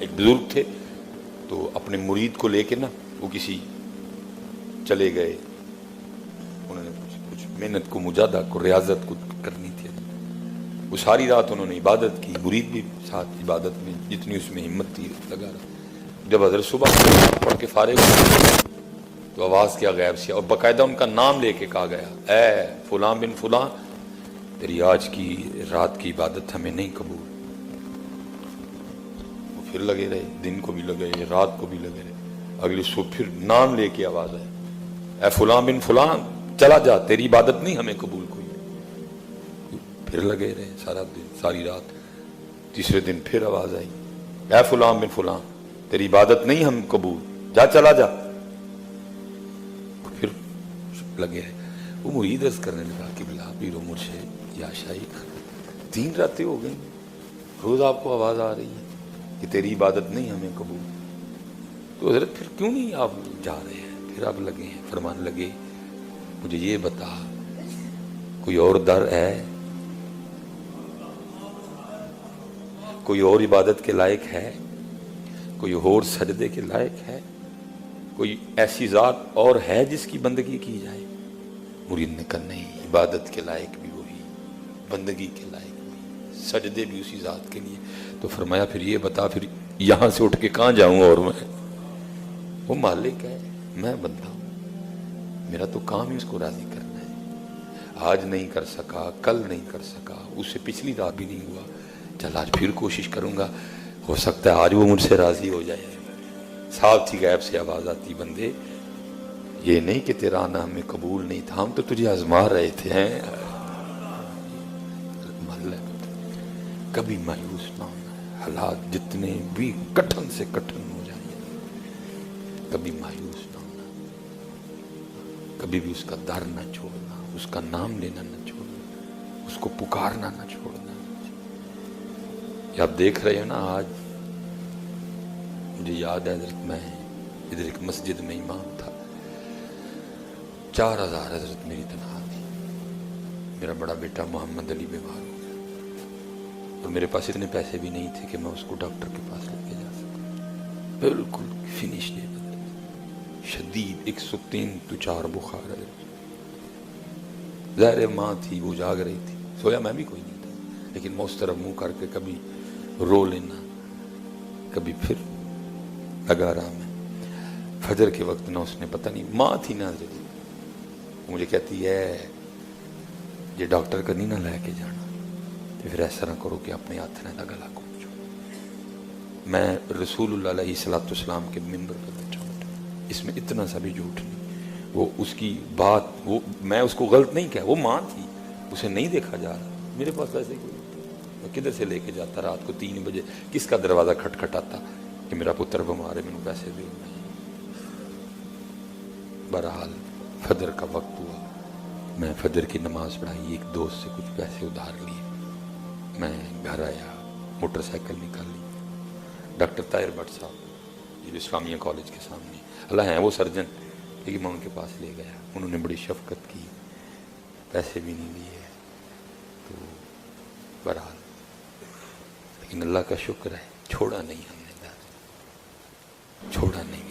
ایک بزرگ تھے تو اپنے مرید کو لے کے نا وہ کسی چلے گئے، انہوں نے کچھ محنت کو، مجاہدہ کو، ریاضت کو کرنی تھی، وہ ساری رات انہوں نے عبادت کی، مرید بھی ساتھ عبادت میں جتنی اس میں ہمت تھی لگا رہا۔ جب حضرت صبح پڑھ کے فارغ ہوئے تو آواز کیا غیب سے، اور باقاعدہ ان کا نام لے کے کہا گیا، اے فلاں بن فلاں، تیری آج کی رات کی عبادت ہمیں نہیں قبول۔ وہ پھر لگے رہے، دن کو بھی لگے رہے، رات کو بھی لگے رہے، اگلی صبح پھر نام لے کے آواز آئی، اے فلاں بن فلاں چلا جا، تیری عبادت نہیں ہمیں قبول کوئی۔ پھر لگے رہے سارا دن ساری رات، تیسرے دن پھر آواز آئی، اے فلاں بن فلاں تیری عبادت نہیں ہم قبول، جا چلا جا۔ پھر لگے رہے، وہ مرید عرض کرنے لگا کہ بلا پیر و مرشد یا شیخ 3 راتیں ہو گئی، روز آپ کو آواز آ رہی ہے کہ تیری عبادت نہیں ہمیں قبول، تو حضرت پھر کیوں نہیں آپ جا رہے ہیں؟ پھر آپ لگے ہیں فرمانے لگے، مجھے یہ بتا کوئی اور در ہے، کوئی اور عبادت کے لائق ہے، کوئی اور سجدے کے لائق ہے، کوئی ایسی ذات اور ہے جس کی بندگی کی جائے؟ مرید نے کہا نہیں، عبادت کے لائق بھی وہی، بندگی کے لائق بھی، سجدے بھی اسی ذات کے لیے۔ تو فرمایا پھر یہ بتا، پھر یہاں سے اٹھ کے کہاں جاؤں؟ اور میں، وہ مالک ہے، میں بندہ ہوں، میرا تو کام ہی اس کو راضی کرنا ہے۔ آج نہیں کر سکا، کل نہیں کر سکا، اس سے پچھلی رات بھی نہیں ہوا، چل آج پھر کوشش کروں گا، ہو سکتا ہے آج وہ مجھ سے راضی ہو جائے۔ ساتھ ہی غیب سے آواز آتی، بندے یہ نہیں کہ تیرا آنا ہمیں قبول نہیں تھا، ہم تو تجھے آزما رہے تھے۔ کبھی مایوس نہ ہونا، حالات جتنے بھی کٹھن سے کٹھن ہو جائیں، کبھی مایوس نہ ہونا، کبھی بھی اس کا در نہ چھوڑنا، اس کا نام لینا نہ چھوڑنا، اس کو پکارنا نہ چھوڑنا۔ یہ آپ دیکھ رہے ہیں نا، آج مجھے یاد ہے حضرت میں ادھر ایک مسجد میں امام تھا، 4000 حضرت میری تنخواہ تھی، میرا بڑا بیٹا محمد علی بیمار ہو گیا، اور میرے پاس اتنے پیسے بھی نہیں تھے کہ میں اس کو ڈاکٹر کے پاس لے کے جا سکتا، بالکل فنش ڈے، شدید 103-4 بخار ہے، ظاہر ماں تھی وہ جاگ رہی تھی، سویا میں بھی کوئی نہیں تھا، لیکن میں اس طرح منہ کر کے کبھی رو لینا، کبھی پھر لگا رہا میں۔ فجر کے وقت نہ اس نے پتہ نہیں، ماں تھی نا حضرت، مجھے کہتی ہے یہ ڈاکٹر کا نہیں نہ لے کے جانا، تو پھر ایسا نہ کرو کہ اپنے ہاتھ نہ گلا کھوچو۔ میں رسول اللہ علیہ الصلوۃ والسلام کے ممبر پر بیٹھا ہوں، اس میں اتنا سا بھی جھوٹ نہیں، وہ اس کی بات، وہ میں اس کو غلط نہیں کہا، وہ ماں تھی، اسے نہیں دیکھا جا رہا، میرے پاس ویسے کوئی میں کدھر سے لے کے جاتا، رات کو 3 بجے کس کا دروازہ کھٹکھٹاتا کہ میرا پتر بیمار ہے، مجھے پیسے دے۔ بہرحال فجر کا وقت ہوا، میں فجر کی نماز پڑھائی، ایک دوست سے کچھ پیسے ادھار لیے، میں گھر آیا، موٹر سائیکل نکالی، ڈاکٹر طاہر بٹ صاحب یہ اسلامیہ کالج کے سامنے اللہ ہیں وہ سرجن، لیکن میں ان کے پاس لے گیا، انہوں نے بڑی شفقت کی، پیسے بھی نہیں دیے، تو بہرحال لیکن اللہ کا شکر ہے چھوڑا نہیں ہم نے، چھوڑا نہیں۔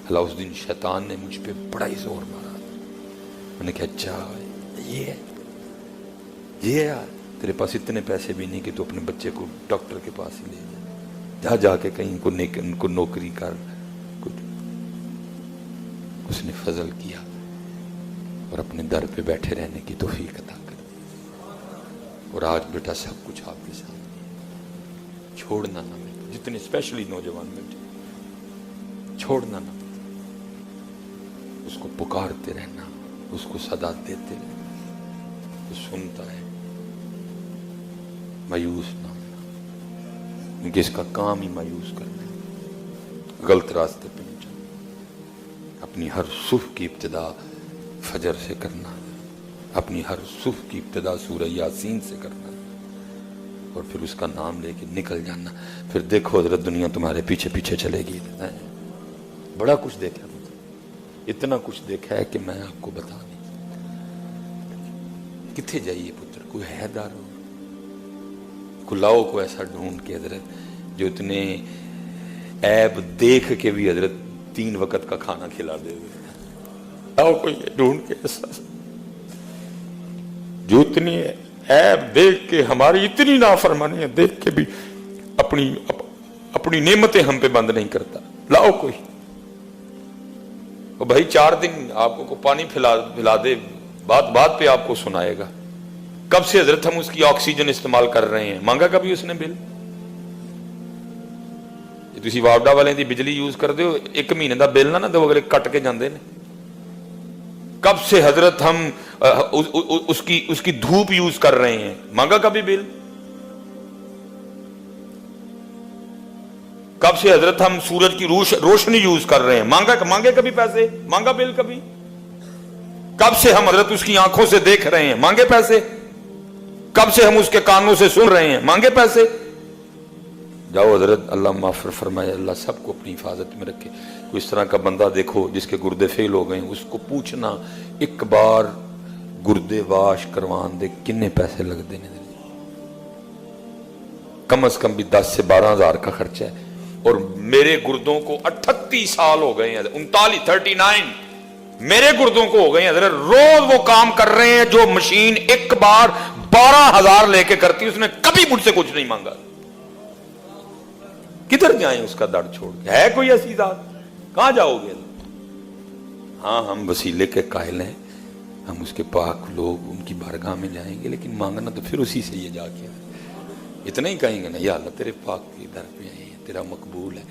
اللہ اس دن شیطان نے مجھ پہ بڑا ہی زور مارا، میں نے کہا اچھا یہ ہے تیرے پاس اتنے پیسے بھی نہیں کہ تو اپنے بچے کو ڈاکٹر کے پاس ہی لے جا کے کہیں ان کو نوکری کر کچھ۔ اس نے فضل کیا اور اپنے در پہ بیٹھے رہنے کی توفیق عطا کر دی، اور آج بیٹا سب کچھ آپ کے سامنے، چھوڑنا نہ بیٹا، جتنے اسپیشلی نوجوان بیٹے، چھوڑنا نہ، اس کو پکارتے رہنا، اس کو صدا دیتے رہنا، وہ سنتا ہے، مایوس نہ ہونا، کیونکہ اس کا کام ہی مایوس کرنا ہے، غلط راستے پہ نہیں جانا۔ اپنی ہر صبح کی ابتدا فجر سے کرنا، اپنی ہر صبح کی ابتدا سورہ یاسین سے کرنا، اور پھر اس کا نام لے کے نکل جانا، پھر دیکھو حضرت دنیا تمہارے پیچھے پیچھے چلے گی۔ بڑا کچھ دیکھا، اتنا کچھ دیکھا ہے کہ میں آپ کو بتا نہیں۔ کتنے جائیے پتر، کوئی ہے دارو، کو لاؤ کو ایسا ڈھونڈ کے حضرت جو اتنے عیب دیکھ کے بھی حضرت 3 وقت کا کھانا کھلا دے گے. آؤ کوئی ڈھونڈ کے ایسا جو اتنی عیب دیکھ کے ہماری اتنی نافرمانیاں دیکھ کے بھی اپنی نعمتیں ہم پہ بند نہیں کرتا. لاؤ کوئی. اور بھائی 4 دن آپ کو پانی پھلا دے، بات پہ آپ کو سنائے گا. کب سے حضرت ہم اس کی آکسیجن استعمال کر رہے ہیں؟ مانگا کبھی اس نے بل؟ تسی وارڈا والے دی بجلی یوز کر دیو، 1 مہینے دا بل نہ دو، اگلے کٹ کے جاندے نے. کب سے حضرت ہم اس کی دھوپ یوز کر رہے ہیں؟ مانگا کبھی بل؟ کب سے حضرت ہم سورج کی روشنی یوز کر رہے ہیں؟ مانگے کبھی پیسے؟ مانگا بل کبھی؟ کب سے ہم حضرت اس کی آنکھوں سے دیکھ رہے ہیں؟ مانگے پیسے؟ کب سے ہم اس کے کانوں سے سن رہے ہیں؟ مانگے پیسے؟ جاؤ حضرت اللہ معاف فرمائے، اللہ سب کو اپنی حفاظت میں رکھے. کوئی اس طرح کا بندہ دیکھو جس کے گردے فیل ہو گئے، اس کو پوچھنا ایک بار گردے واش کروان دے کنے پیسے لگ دینے، کم از کم بھی 10 سے 12 ہزار کا خرچہ ہے. اور میرے گردوں کو 38 سال ہو گئے ہیں، 39 میرے گردوں کو ہو گئے ہیں حضرت. روز وہ کام کر رہے ہیں جو مشین ایک بار 12,000 لے کے کرتی، اس نے کبھی مجھ سے کچھ نہیں مانگا. کدھر جائیں اس کا در چھوڑ کے؟ ہے کوئی ایسی ذات؟ کہاں جاؤ گے؟ ہاں ہم وسیلے کے قائل ہیں، ہم اس کے پاک لوگ ان کی بارگاہ میں جائیں گے، لیکن مانگنا تو پھر اسی سے یہ جا کے اتنا ہی کہیں گے نا، یا اللہ تیرے پاک کے در پہ آئے ہیں، تیرا مقبول ہے،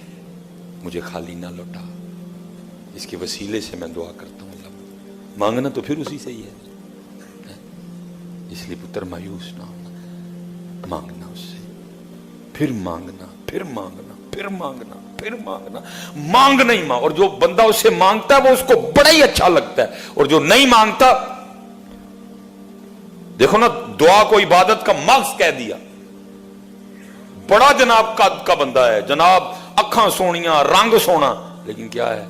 مجھے خالی نہ لوٹا، اس کے وسیلے سے میں دعا کرتا ہوں. مانگنا تو پھر اسی سے ہی ہے. اس لیے پتر مایوس نہ ہونا، مانگنا اس سے، پھر مانگنا، پھر مانگنا، پھر مانگنا، پھر مانگنا، مانگنا ہی مانگ. اور جو بندہ اس سے مانگتا ہے وہ اس کو بڑا ہی اچھا لگتا ہے، اور جو نہیں مانگتا، دیکھو نا دعا کو عبادت کا مغز کہہ دیا. بڑا جناب کا بندہ ہے، جناب اکھاں سونیاں، رنگ سونا، لیکن کیا ہے؟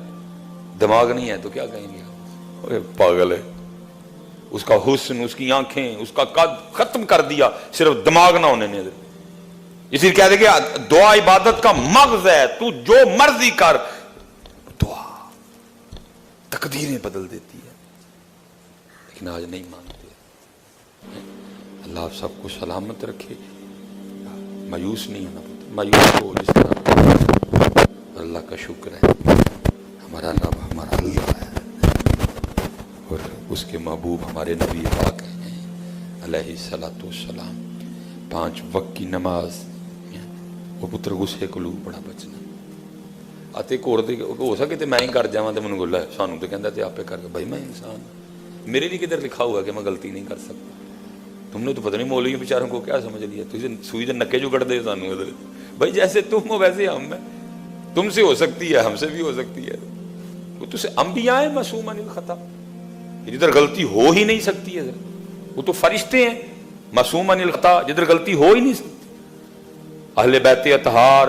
دماغ نہیں ہے. تو کیا کہیں گے؟ پاگل ہے. اس کا حسن، اس کی آنکھیں، اس کا قد ختم کر دیا صرف دماغ نہ ہونے نے. اسی لیے کہتے کہ دعا عبادت کا مغز ہے، تو جو مرضی کر، دعا تقدیریں بدل دیتی ہے. لیکن آج نہیں مانتے. اللہ آپ سب کو سلامت رکھے. مایوس نہیں ہونا، مایوس ہو جس طرح. اللہ کا شکر ہے، ہمارا رب ہمارا اللہ ہے، اور اس کے محبوب ہمارے نبی پاک ہیں علیہ الصلوۃ والسلام. 5 وقت کی نماز. وہ پتر غصے کو لوگ بڑا بچنا. آتے کوڑ دے ہو سکے تو میں ہی کر جاواں تے مینوں گلا ہے، سانوں تے کہندا تے آپے کر کے. بھائی میں انسان، میرے لیے کدھر لکھا ہوا کہ میں غلطی نہیں کر سکتا؟ تم نے تو پتہ نہیں مولویوں بیچاروں کو کیا سمجھ لیا. تجھے سوئی دے نکے جو کٹ دے سانوں ادھر. بھائی جیسے تم ہو ویسے ہم ہیں. تم سے ہو سکتی ہے، ہم سے بھی ہو سکتی ہے. وہ تو سے انبیاء ہیں معصوم عن الخطا، جدھر غلطی ہو ہی نہیں سکتی ہے. وہ تو فرشتے ہیں معصوم عن الخطا، جدھر غلطی ہو ہی نہیں سکتی. اہل بیت اطہار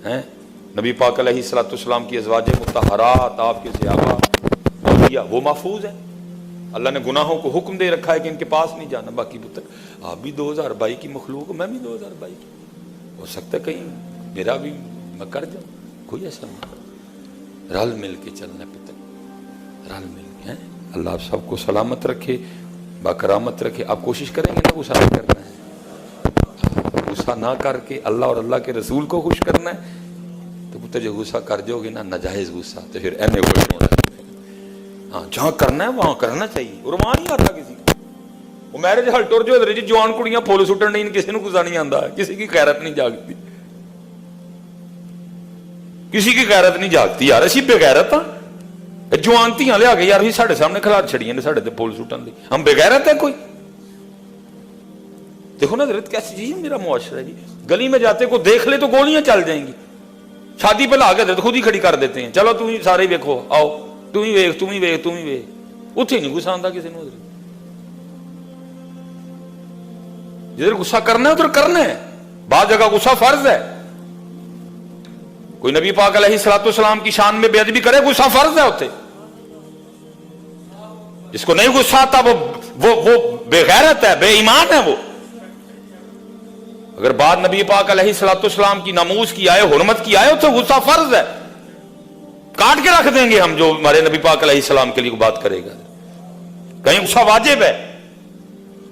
ہیں، نبی پاک علیہ الصلوۃ والسلام کی ازواج مطہرات، آپ کے صحابہ، اولیاء، وہ محفوظ ہیں. اللہ نے گناہوں کو حکم دے رکھا ہے کہ ان کے پاس نہیں جانا. باقی پتر آپ بھی 2022 کی مخلوق ہو، میں بھی 2022 کی. ہو سکتا ہے کہیں میرا بھی میں کر جاؤں، کوئی ایسا نہیں. رل مل کے چلنا پتر، رل مل کے. اللہ آپ سب کو سلامت رکھے، باکرامت رکھے. آپ کوشش کریں گے نا غصہ نہیں کرنا ہے، غصہ نہ کر کے اللہ اور اللہ کے رسول کو خوش کرنا ہے. تو پتر جو غصہ کر جاؤ گے نا ناجائز غصہ، تو پھر اینے خوش ہونا ہے. ہاں جہاں کرنا ہے وہاں کرنا چاہیے، اور وہاں نہیں آتا کسی کو. وہ میرج ہل ٹور جو ادھر جی جوان کڑیاں پھول سٹن نہیں، کسی نے غصہ نہیں آتا، کسی کی غیرت نہیں جاگتی، کسی کی غیرت نہیں جاگتی. یار اسی بے غیرت ہاں، جوان تیاں لیا کے یار ساڈے سامنے کھلار چھڑیاں نے ساڈے تے پھول سٹن دی. ہم بے غیرت ہے کوئی؟ دیکھو نا حضرت کیسی چیز ہے میرا معاشرہ ہے جی. گلی میں جاتے کو دیکھ لے تو گولیاں چل جائیں گی. شادی پہ لا کے حضرت خود ہی کھڑی کر دیتے ہیں، چلو تم ہی سارے ویکھو، آؤ تم ہی ویکھ، تم ہی ویکھ، تم ہی ویکھ. اتنے نہیں غصہ آتا کسی نے. جدھر غصہ کرنا ہے ادھر کرنا ہے. بعض جگہ غصہ فرض ہے. کوئی نبی پاک علیہ الصلوۃ والسلام کی شان میں بے ادبی کرے، غصہ فرض ہے ہوتے. جس کو نہیں غصہ آتا وہ بے غیرت ہے، بے ایمان ہے وہ. اگر بات نبی پاک علیہ الصلوۃ والسلام کی ناموس کی آئے, حرمت کی آئے, تو غصہ فرض ہے, کاٹ کے رکھ دیں گے ہم جو ہمارے نبی پاک علیہ السلام کے لیے بات کرے گا. کہیں غصہ واجب ہے,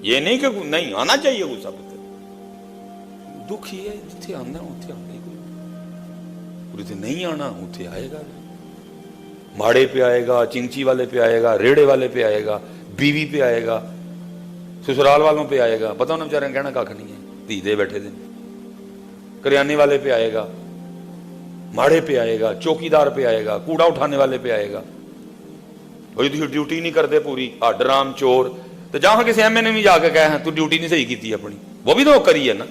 یہ نہیں کہ نہیں آنا چاہیے غصہ. دکھ یہ ہے جتھے آنا اتنے آنے کو, نہیں آنا اتنے آئے گا. ماڑے پہ آئے گا, چنچی والے پہ آئے گا, ریڑے والے پہ آئے گا, بیوی پہ آئے گا, سسرال والوں پہ آئے گا. پتہ ہونا بیچارے کہنا کھ نہیں ہے, دھی دے بیٹھے دن. کریانے والے پہ آئے گا, ماڑے پہ آئے گا, چوکی دار پہ آئے گا, کوڑا اٹھانے والے پہ آئے گا. بھائی تھی ڈیوٹی نہیں کرتے پوری, ہڈ رام چور. تو جہاں کسی ایم نے بھی جا کے کہا تو ڈیوٹی نہیں صحیح کی اپنی, وہ بھی تو کری ہے نا,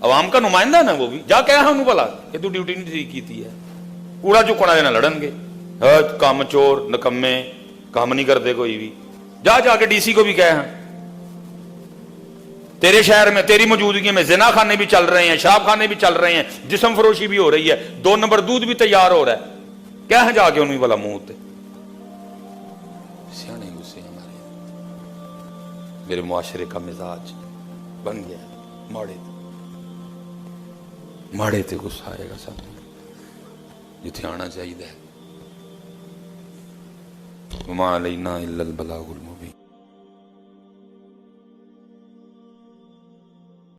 عوام کا نمائندہ ہے نا, وہ بھی جا کہا انہوں بلا کہ تو ڈیوٹی نہیں صحیح کی ہے. کوڑا چکنا دینا لڑن گے, کام چور نکمے, کام نہیں کرتے کوئی بھی. جا کے ڈی سی کو بھی کہا تیرے شہر میں تیری موجودگی میں زنا خانے بھی چل رہے ہیں, شراب خانے بھی چل رہے ہیں, جسم فروشی بھی ہو رہی ہے, 2 نمبر دودھ بھی تیار ہو رہا ہے. کیا ہے جا کے انہوں بلا منہ تے سیانے غصے ہمارے. میرے معاشرے کا مزاج بن گیا ماڑے تے غصہ آئے گا سب جتھے آنا چاہیے. وما علینا الا البلاغ المبین.